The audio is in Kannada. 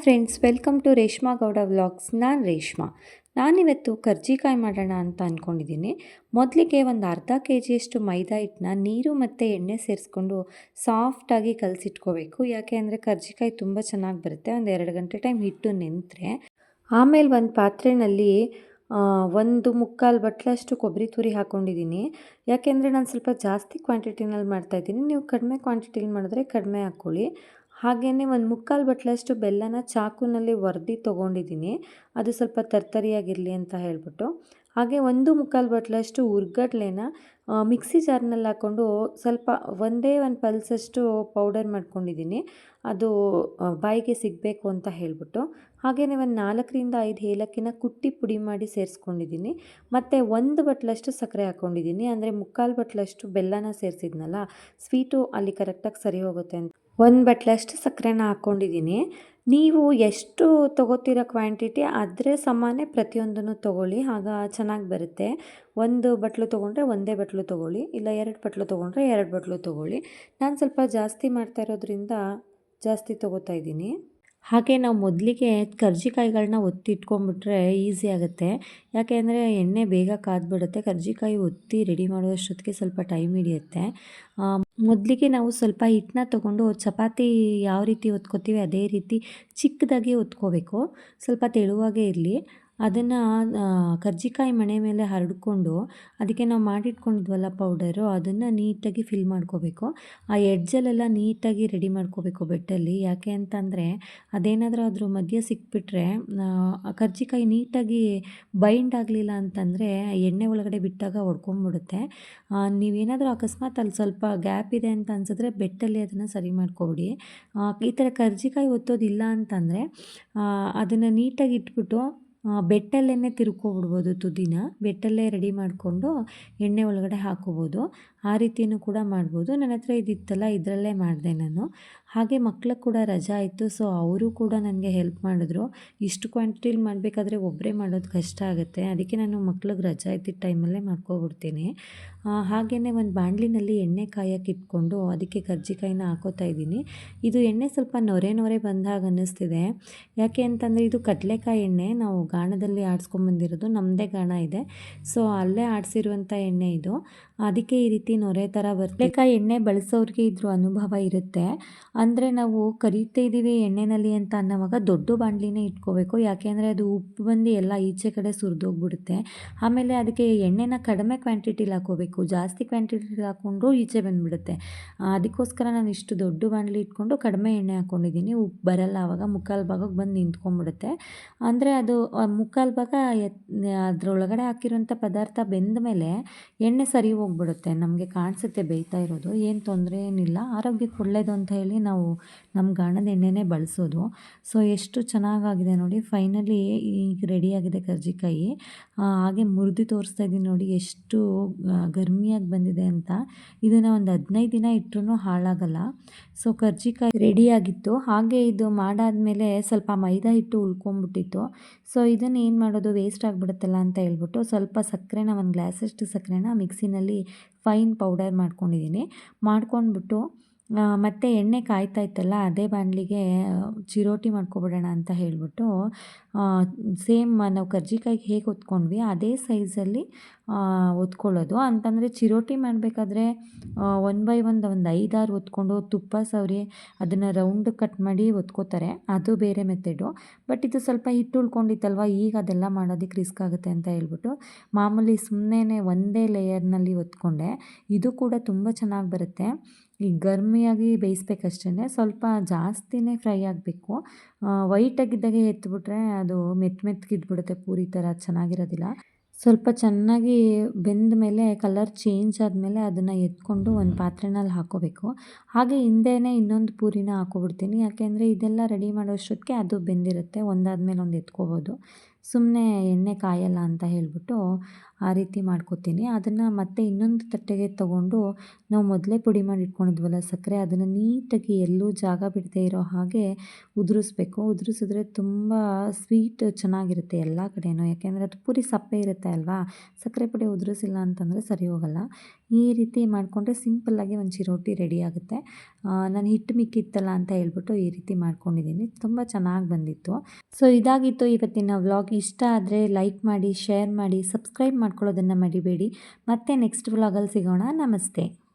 Friends, welcome to Reshma Gowda vlogs. ನಾನು ರೇಷ್ಮಾ. ನಾನಿವತ್ತು ಕರ್ಜಿಕಾಯಿ ಮಾಡೋಣ ಅಂತ ಅಂದ್ಕೊಂಡಿದ್ದೀನಿ. ಮೊದಲಿಗೆ ಒಂದು ಅರ್ಧ ಕೆ ಜಿಯಷ್ಟು ಮೈದಾ ಹಿಟ್ಟನ್ನ ನೀರು ಮತ್ತು ಎಣ್ಣೆ ಸೇರಿಸ್ಕೊಂಡು ಸಾಫ್ಟಾಗಿ ಕಲಸಿಟ್ಕೋಬೇಕು. ಯಾಕೆ ಅಂದರೆ ಕರ್ಜಿಕಾಯಿ ತುಂಬ ಚೆನ್ನಾಗಿ ಬರುತ್ತೆ. ಒಂದು 2 ಗಂಟೆ ಟೈಮ್ ಹಿಟ್ಟು ನೆನೆದ್ರೆ ಆಮೇಲೆ ಒಂದು ಪಾತ್ರೆಯಲ್ಲಿ ಒಂದು ಮುಕ್ಕಾಲು ಬಟ್ಲಷ್ಟು ಕೊಬ್ಬರಿ ತುರಿ ಹಾಕ್ಕೊಂಡಿದ್ದೀನಿ. ಯಾಕೆಂದರೆ ನಾನು ಸ್ವಲ್ಪ ಜಾಸ್ತಿ ಕ್ವಾಂಟಿಟಿನಲ್ಲಿ ಮಾಡ್ತಾಯಿದ್ದೀನಿ. ನೀವು ಕಡಿಮೆ ಕ್ವಾಂಟಿಟಿಲಿ ಮಾಡಿದ್ರೆ ಕಡಿಮೆ ಹಾಕ್ಕೊಳ್ಳಿ. ಹಾಗೆಯೇ ಒಂದು ಮುಕ್ಕಾಲು ಬಟ್ಲಷ್ಟು ಬೆಲ್ಲನ ಚಾಕುನಲ್ಲಿ ಒರ್ದು ತೊಗೊಂಡಿದ್ದೀನಿ. ಅದು ಸ್ವಲ್ಪ ತರ್ತರಿಯಾಗಿರಲಿ ಅಂತ ಹೇಳ್ಬಿಟ್ಟು. ಹಾಗೆ ಒಂದು ಮುಕ್ಕಾಲು ಬಟ್ಲಷ್ಟು ಹುರ್ಗಡ್ಲೆನ ಮಿಕ್ಸಿ ಜಾರ್ನಲ್ಲಿ ಹಾಕ್ಕೊಂಡು ಸ್ವಲ್ಪ ಒಂದೇ ಒಂದು ಪಲ್ಸಷ್ಟು ಪೌಡರ್ ಮಾಡ್ಕೊಂಡಿದ್ದೀನಿ. ಅದು ಬಾಯಿಗೆ ಸಿಗಬೇಕು ಅಂತ ಹೇಳ್ಬಿಟ್ಟು. ಹಾಗೆಯೇ ಒಂದು 4ರಿಂದ 5 ಏಲಕ್ಕಿನ ಕುಟ್ಟಿ ಪುಡಿ ಮಾಡಿ ಸೇರಿಸ್ಕೊಂಡಿದ್ದೀನಿ. ಮತ್ತು 1 ಬಟ್ಲಷ್ಟು ಸಕ್ಕರೆ ಹಾಕ್ಕೊಂಡಿದ್ದೀನಿ. ಅಂದರೆ ಮುಕ್ಕಾಲು ಬಟ್ಲಷ್ಟು ಬೆಲ್ಲನ ಸೇರಿಸಿದ್ನಲ್ಲ, ಸ್ವೀಟು ಅಲ್ಲಿ ಕರೆಕ್ಟಾಗಿ ಸರಿ ಹೋಗುತ್ತೆ ಅಂತ 1 ಬಟ್ಲಷ್ಟು ಸಕ್ಕರೆನ ಹಾಕ್ಕೊಂಡಿದ್ದೀನಿ. ನೀವು ಎಷ್ಟು ತೊಗೋತಿರೋ ಕ್ವಾಂಟಿಟಿ ಅದರ ಸಮಾನೇ ಪ್ರತಿಯೊಂದನ್ನು ತೊಗೊಳ್ಳಿ, ಆಗ ಚೆನ್ನಾಗಿ ಬರುತ್ತೆ. 1 ಬಟ್ಲು ತೊಗೊಂಡ್ರೆ 1 ಬಟ್ಲು ತೊಗೊಳ್ಳಿ, ಇಲ್ಲ 2 ಬಟ್ಲು ತೊಗೊಂಡ್ರೆ 2 ಬಟ್ಲು ತೊಗೊಳ್ಳಿ. ನಾನು ಸ್ವಲ್ಪ ಜಾಸ್ತಿ ಮಾಡ್ತಾ ಇರೋದ್ರಿಂದ ಜಾಸ್ತಿ ತೊಗೋತಾ ಇದ್ದೀನಿ. ಹಾಗೆ ನಾವು ಮೊದಲಿಗೆ ಕರ್ಜಿಕಾಯಿಗಳನ್ನ ಒತ್ತಿಟ್ಕೊಂಡ್ಬಿಟ್ರೆ ಈಸಿ ಆಗುತ್ತೆ. ಯಾಕೆ ಅಂದರೆ ಎಣ್ಣೆ ಬೇಗ ಕಾದ್ಬಿಡುತ್ತೆ. ಕರ್ಜಿಕಾಯಿ ಒತ್ತಿ ರೆಡಿ ಮಾಡುವಷ್ಟೊತ್ತಿಗೆ ಸ್ವಲ್ಪ ಟೈಮ್ ಹಿಡಿಯುತ್ತೆ. ಮೊದಲಿಗೆ ನಾವು ಸ್ವಲ್ಪ ಹಿಟ್ಟನ್ನ ತೊಗೊಂಡು ಚಪಾತಿ ಯಾವ ರೀತಿ ಒತ್ಕೋತೀವಿ ಅದೇ ರೀತಿ ಚಿಕ್ಕದಾಗಿ ಒತ್ಕೋಬೇಕು. ಸ್ವಲ್ಪ ತೆಳುವಾಗೇ ಇರಲಿ. ಅದನ್ನು ಕರ್ಜಿಕಾಯಿ ಮಣೆ ಮೇಲೆ ಹರಡ್ಕೊಂಡು ಅದಕ್ಕೆ ನಾವು ಮಾಡಿಟ್ಕೊಂಡಿದ್ವಲ್ಲ ಪೌಡರು, ಅದನ್ನು ನೀಟಾಗಿ ಫಿಲ್ ಮಾಡ್ಕೋಬೇಕು. ಆ ಎಡ್ಜಲ್ಲೆಲ್ಲ ನೀಟಾಗಿ ರೆಡಿ ಮಾಡ್ಕೋಬೇಕು ಬೆಟ್ಟಲ್ಲಿ. ಯಾಕೆ ಅಂತಂದರೆ ಅದೇನಾದರೂ ಅದ್ರ ಮಧ್ಯೆ ಸಿಕ್ಬಿಟ್ರೆ ಆ ಕರ್ಜಿಕಾಯಿ ನೀಟಾಗಿ ಬೈಂಡ್ ಆಗಲಿಲ್ಲ ಅಂತಂದರೆ ಎಣ್ಣೆ ಒಳಗಡೆ ಬಿಟ್ಟಾಗ ಒಡ್ಕೊಂಬಿಡುತ್ತೆ. ನೀವೇನಾದರೂ ಅಕಸ್ಮಾತ್ ಅಲ್ಲಿ ಸ್ವಲ್ಪ ಗ್ಯಾಪ್ ಇದೆ ಅಂತ ಅನಿಸಿದ್ರೆ ಬೆಟ್ಟಲ್ಲಿ ಅದನ್ನು ಸರಿ ಮಾಡ್ಕೊಬಿಡಿ. ಈ ಥರ ಕರ್ಜಿಕಾಯಿ ಒತ್ತೋದಿಲ್ಲ ಅಂತಂದರೆ ಅದನ್ನು ನೀಟಾಗಿ ಇಟ್ಬಿಟ್ಟು ಬೆಟ್ಟಲ್ಲೇ ತಿರ್ಕೊಬಿಡ್ಬೋದು. ತುದಿನ ಬೆಟ್ಟಲ್ಲೇ ರೆಡಿ ಮಾಡಿಕೊಂಡು ಎಣ್ಣೆ ಒಳಗಡೆ ಹಾಕೋಬೋದು. ಆ ರೀತಿಯೂ ಕೂಡ ಮಾಡ್ಬೋದು. ನನ್ನ ಹತ್ರ ಇದಿತ್ತಲ್ಲ, ಇದರಲ್ಲೇ ಮಾಡಿದೆ ನಾನು. ಹಾಗೆ ಮಕ್ಳಿಗೆ ಕೂಡ ರಜಾ ಇತ್ತು, ಸೊ ಅವರು ಕೂಡ ನನಗೆ ಹೆಲ್ಪ್ ಮಾಡಿದ್ರು. ಇಷ್ಟು ಕ್ವಾಂಟಿಟಿಲಿ ಮಾಡಬೇಕಾದ್ರೆ ಒಬ್ಬರೇ ಮಾಡೋದು ಕಷ್ಟ ಆಗುತ್ತೆ. ಅದಕ್ಕೆ ನಾನು ಮಕ್ಳಿಗೆ ರಜಾ ಇದ್ದಿದ್ದ ಟೈಮಲ್ಲೇ ಮಾಡ್ಕೊಬಿಡ್ತೀನಿ. ಹಾಗೆಯೇ ಒಂದು ಬಾಣಲಿನಲ್ಲಿ ಎಣ್ಣೆ ಕಾಯಕ್ಕೆ ಇಟ್ಕೊಂಡು ಅದಕ್ಕೆ ಕರ್ಜಿಕಾಯಿನ ಹಾಕೋತಾ ಇದ್ದೀನಿ. ಇದು ಎಣ್ಣೆ ಸ್ವಲ್ಪ ನೊರೆ ಬಂದಾಗ ಅನ್ನಿಸ್ತಿದೆ. ಯಾಕೆ ಅಂತಂದರೆ ಇದು ಕಡಲೆಕಾಯಿ ಎಣ್ಣೆ ನಾವು ಗಾಣದಲ್ಲಿ ಆಡಿಸ್ಕೊಂಬಂದಿರೋದು. ನಮ್ಮದೇ ಗಾಣ ಇದೆ, ಸೊ ಅಲ್ಲೇ ಆಡಿಸಿರುವಂಥ ಎಣ್ಣೆ ಇದು. ಅದಕ್ಕೆ ಈ ರೀತಿ ನೊರೆ ಥರ ಕಡಲೆಕಾಯಿ ಎಣ್ಣೆ ಬಳಸೋರಿಗೆ ಇದ್ರ ಅನುಭವ ಇರುತ್ತೆ. ಅಂದರೆ ನಾವು ಕರಿತಾ ಇದ್ದೀವಿ ಎಣ್ಣೆಯಲ್ಲಿ ಅಂತ ಅನ್ನೋವಾಗ ದೊಡ್ಡ ಬಾಣಲಿನೇ ಇಟ್ಕೋಬೇಕು. ಯಾಕೆ ಅಂದರೆ ಅದು ಉಪ್ಪು ಬಂದು ಎಲ್ಲ ಈಚೆ ಕಡೆ ಸುರಿದೋಗ್ಬಿಡುತ್ತೆ. ಆಮೇಲೆ ಅದಕ್ಕೆ ಎಣ್ಣೆನ ಕಡಿಮೆ ಕ್ವಾಂಟಿಟಿಲಿ ಹಾಕೋಬೇಕು. ಜಾಸ್ತಿ ಕ್ವಾಂಟಿಟಿಲಿ ಹಾಕ್ಕೊಂಡ್ರೂ ಈಚೆ ಬಂದುಬಿಡುತ್ತೆ. ಅದಕ್ಕೋಸ್ಕರ ನಾನು ಇಷ್ಟು ದೊಡ್ಡ ಬಾಣಲಿ ಇಟ್ಕೊಂಡು ಕಡಿಮೆ ಎಣ್ಣೆ ಹಾಕ್ಕೊಂಡಿದ್ದೀನಿ. ಉಪ್ಪು ಬರಲ್ಲ, ಆವಾಗ ಮುಕ್ಕಾಲು ಭಾಗಕ್ಕೆ ಬಂದು ನಿಂತ್ಕೊಂಡ್ಬಿಡುತ್ತೆ. ಅಂದರೆ ಅದು ಮುಕ್ಕಾಲು ಭಾಗ ಅದರೊಳಗಡೆ ಹಾಕಿರೋಂಥ ಪದಾರ್ಥ ಬೆಂದ ಮೇಲೆ ಎಣ್ಣೆ ಸರಿ ಹೋಗ್ಬಿಡುತ್ತೆ. ನಮಗೆ ಕಾಣಿಸುತ್ತೆ ಬೇಯ್ತಾ ಇರೋದು. ಏನು ತೊಂದರೆ ಏನಿಲ್ಲ, ಆರೋಗ್ಯಕ್ಕೆ ಒಳ್ಳೆಯದು ಅಂತ ಹೇಳಿ ನಾವು ನಮ್ಮ ಗಾಣದ ಎಣ್ಣೆನೇ ಬಳಸೋದು. ಸೊ ಎಷ್ಟು ಚೆನ್ನಾಗಾಗಿದೆ ನೋಡಿ. ಫೈನಲಿ ಈಗ ರೆಡಿಯಾಗಿದೆ ಕರ್ಜಿಕಾಯಿ. ಹಾಗೆ ಮುರಿದು ತೋರಿಸ್ತಾ ಇದ್ದೀನಿ ನೋಡಿ ಎಷ್ಟು ಗರ್ಮಿಯಾಗಿ ಬಂದಿದೆ ಅಂತ. ಇದನ್ನು ಒಂದು 15 ದಿನ ಇಟ್ಟರೂ ಹಾಳಾಗಲ್ಲ. ಸೊ ಕರ್ಜಿಕಾಯಿ ರೆಡಿಯಾಗಿತ್ತು. ಹಾಗೆ ಇದು ಮಾಡಾದಮೇಲೆ ಸ್ವಲ್ಪ ಮೈದಾ ಹಿಟ್ಟು ಉಳ್ಕೊಂಬಿಟ್ಟಿತ್ತು. ಸೊ ಇದನ್ನು ಏನು ಮಾಡೋದು, ವೇಸ್ಟ್ ಆಗಿಬಿಡುತ್ತಲ್ಲ ಅಂತ ಹೇಳ್ಬಿಟ್ಟು ಸ್ವಲ್ಪ ಸಕ್ಕರೆನ, ಒಂದು ಗ್ಲಾಸಷ್ಟು ಸಕ್ಕರೆನ ಮಿಕ್ಸಿನಲ್ಲಿ ಫೈನ್ ಪೌಡರ್ ಮಾಡ್ಕೊಂಡಿದ್ದೀನಿ. ಮಾಡ್ಕೊಂಡ್ಬಿಟ್ಟು ಮತ್ತು ಎಣ್ಣೆ ಕಾಯ್ತಾ ಇತ್ತಲ್ಲ, ಅದೇ ಬಾಣಲಿಗೆ ಚಿರೋಟಿ ಮಾಡ್ಕೊಬಿಡೋಣ ಅಂತ ಹೇಳ್ಬಿಟ್ಟು ಸೇಮ್ ನಾವು ಕರ್ಜಿಕಾಯಿಗೆ ಹೇಗೆ ಒತ್ಕೊಂಡ್ವಿ ಅದೇ ಸೈಜಲ್ಲಿ ಒತ್ಕೊಳ್ಳೋದು. ಅಂತಂದರೆ ಚಿರೋಟಿ ಮಾಡಬೇಕಾದ್ರೆ 1 ಬೈ 1 ಒಂದು 5-6 ಒತ್ಕೊಂಡು ತುಪ್ಪ ಸವರಿ ಅದನ್ನು ರೌಂಡ್ ಕಟ್ ಮಾಡಿ ಒತ್ಕೋತಾರೆ. ಅದು ಬೇರೆ ಮೆಥಡು. ಬಟ್ ಇದು ಸ್ವಲ್ಪ ಹಿಟ್ಟು ಉಳ್ಕೊಂಡಿತ್ತಲ್ವ, ಈಗ ಅದೆಲ್ಲ ಮಾಡೋದಕ್ಕೆ ರಿಸ್ಕ್ ಆಗುತ್ತೆ ಅಂತ ಹೇಳ್ಬಿಟ್ಟು ಮಾಮೂಲಿ ಸುಮ್ಮನೆ ಒಂದೇ ಲೇಯರ್ನಲ್ಲಿ ಒತ್ಕೊಂಡೆ. ಇದು ಕೂಡ ತುಂಬ ಚೆನ್ನಾಗಿ ಬರುತ್ತೆ. ಈಗ ಗರ್ಮಿಯಾಗಿ ಬೇಯಿಸ್ಬೇಕಷ್ಟೇ. ಸ್ವಲ್ಪ ಜಾಸ್ತಿನೇ ಫ್ರೈ ಆಗಬೇಕು. ವೈಟಾಗಿದ್ದಾಗೆ ಎತ್ಬಿಟ್ರೆ ಅದು ಮೆತ್ತಗಿದ್ಬಿಡುತ್ತೆ, ಪೂರಿ ಥರ ಚೆನ್ನಾಗಿರೋದಿಲ್ಲ. ಸ್ವಲ್ಪ ಚೆನ್ನಾಗಿ ಬೆಂದ ಮೇಲೆ ಕಲರ್ ಚೇಂಜ್ ಆದಮೇಲೆ ಅದನ್ನು ಎತ್ಕೊಂಡು ಒಂದು ಪಾತ್ರೆನಲ್ಲಿ ಹಾಕ್ಕೋಬೇಕು. ಹಾಗೆ ಹಿಂದೆಯೇ ಇನ್ನೊಂದು ಪೂರಿನ ಹಾಕ್ಕೊಬಿಡ್ತೀನಿ. ಯಾಕೆಂದರೆ ಇದೆಲ್ಲ ರೆಡಿ ಮಾಡೋಷ್ಟೊತ್ತಿಗೆ ಅದು ಬೆಂದಿರುತ್ತೆ. ಒಂದಾದಮೇಲೆ ಒಂದು ಎತ್ಕೋಬೋದು. ಸುಮ್ಮನೆ ಎಣ್ಣೆ ಕಾಯಲ್ಲ ಅಂತ ಹೇಳ್ಬಿಟ್ಟು ಆ ರೀತಿ ಮಾಡ್ಕೊತೀನಿ. ಅದನ್ನು ಮತ್ತೆ ಇನ್ನೊಂದು ತಟ್ಟೆಗೆ ತೊಗೊಂಡು ನಾವು ಮೊದಲೇ ಪುಡಿ ಮಾಡಿ ಇಟ್ಕೊಂಡಿದ್ವಲ್ಲ ಸಕ್ಕರೆ, ಅದನ್ನು ನೀಟಾಗಿ ಎಲ್ಲೂ ಜಾಗ ಬಿಡದೇ ಇರೋ ಹಾಗೆ ಉದುರಿಸ್ಬೇಕು. ಉದುರಿಸಿದ್ರೆ ತುಂಬ ಸ್ವೀಟ್ ಚೆನ್ನಾಗಿರುತ್ತೆ ಎಲ್ಲ ಕಡೆಯೂ. ಯಾಕೆಂದರೆ ಅದು ಪೂರಿ ಸಪ್ಪೆ ಇರುತ್ತೆ ಅಲ್ವಾ. ಸಕ್ಕರೆ ಪುಡಿ ಉದುರಿಸಿಲ್ಲ ಅಂತಂದರೆ ಸರಿ ಹೋಗಲ್ಲ. ಈ ರೀತಿ ಮಾಡಿಕೊಂಡ್ರೆ ಸಿಂಪಲ್ಲಾಗಿ ಒಂದು ಚಿರೋಟಿ ರೆಡಿ ಆಗುತ್ತೆ. ನಾನು ಹಿಟ್ಟು ಮಿಕ್ಕಿತ್ತಲ್ಲ ಅಂತ ಹೇಳ್ಬಿಟ್ಟು ಈ ರೀತಿ ಮಾಡ್ಕೊಂಡಿದ್ದೀನಿ. ತುಂಬ ಚೆನ್ನಾಗಿ ಬಂದಿತ್ತು. ಸೊ ಇದಾಗಿತ್ತು ಇವತ್ತಿನ ವ್ಲಾಗ್. ಇಷ್ಟ ಆದರೆ ಲೈಕ್ ಮಾಡಿ, ಶೇರ್ ಮಾಡಿ, ಸಬ್ಸ್ಕ್ರೈಬ್ ಮಾಡ್ಕೊಳ್ಳೋದನ್ನು ಮರಿಬೇಡಿ. ಮತ್ತೆ ನೆಕ್ಸ್ಟ್ ವ್ಲಾಗಲ್ಲಿ ಸಿಗೋಣ. ನಮಸ್ತೆ.